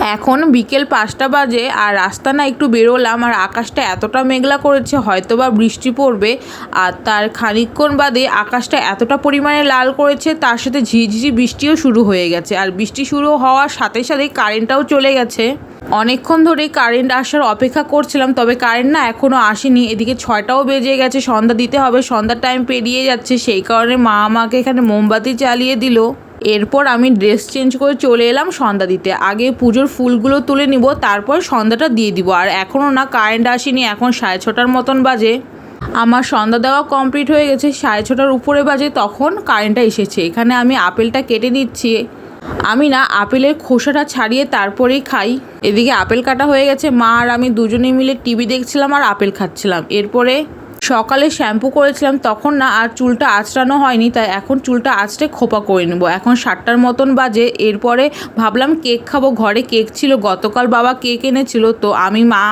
এখন বিকেল 5টা বাজে আর রাস্তা না একটু বেরোলাম আর আকাশটা এতটা মেঘলা করেছে হয়তো বা বৃষ্টি পড়বে। আর তার খানিকক্ষণ বাদে আকাশটা এতটা পরিমাণে লাল করেছে, তার সাথে ঝিরঝিরি বৃষ্টিও শুরু হয়ে গেছে। আর বৃষ্টি শুরু হওয়ার সাথে সাথে কারেন্টটাও চলে গেছে। অনেকক্ষণ ধরেই কারেন্ট আসার অপেক্ষা করছিলাম, তবে কারেন্ট না এখনও আসেনি। এদিকে 6টাও বেজে গেছে, সন্ধ্যা দিতে হবে, সন্ধ্যার টাইম পেরিয়ে যাচ্ছে। সেই কারণে মা আমাকে এখানে মোমবাতি জ্বালিয়ে দিল। এরপর আমি ড্রেস চেঞ্জ করে চলে এলাম সন্ধ্যা দিতে। আগে পুজোর ফুলগুলো তুলে নিব, তারপর সন্ধ্যাটা দিয়ে দিব। আর এখনও না কারেন্ট আসেনি, এখন 6:30টার মতন বাজে। আমার সন্ধ্যা দেওয়া কমপ্লিট হয়ে গেছে, 6:30টার উপরে বাজে তখন কারেন্টটা এসেছে। এখানে আমি আপেলটা কেটে নিচ্ছি। আমি না আপেলের খোসাটা ছাড়িয়ে তারপরেই খাই। এদিকে আপেল কাটা হয়ে গেছে, মা আর আমি দুজনে মিলে টিভি দেখছিলাম আর আপেল খাচ্ছিলাম। এরপরে সকালে শ্যাম্পু করেছিলাম, তখন না আর চুলটা আঁচড়ানো হয়নি, তাই এখন চুলটা আঁচড়ে খোপা করে নেবো। এখন 7টার মতন বাজে। এরপরে ভাবলাম কেক খাবো, ঘরে কেক ছিল, গতকাল বাবা কেক এনেছিল, তো আমি মা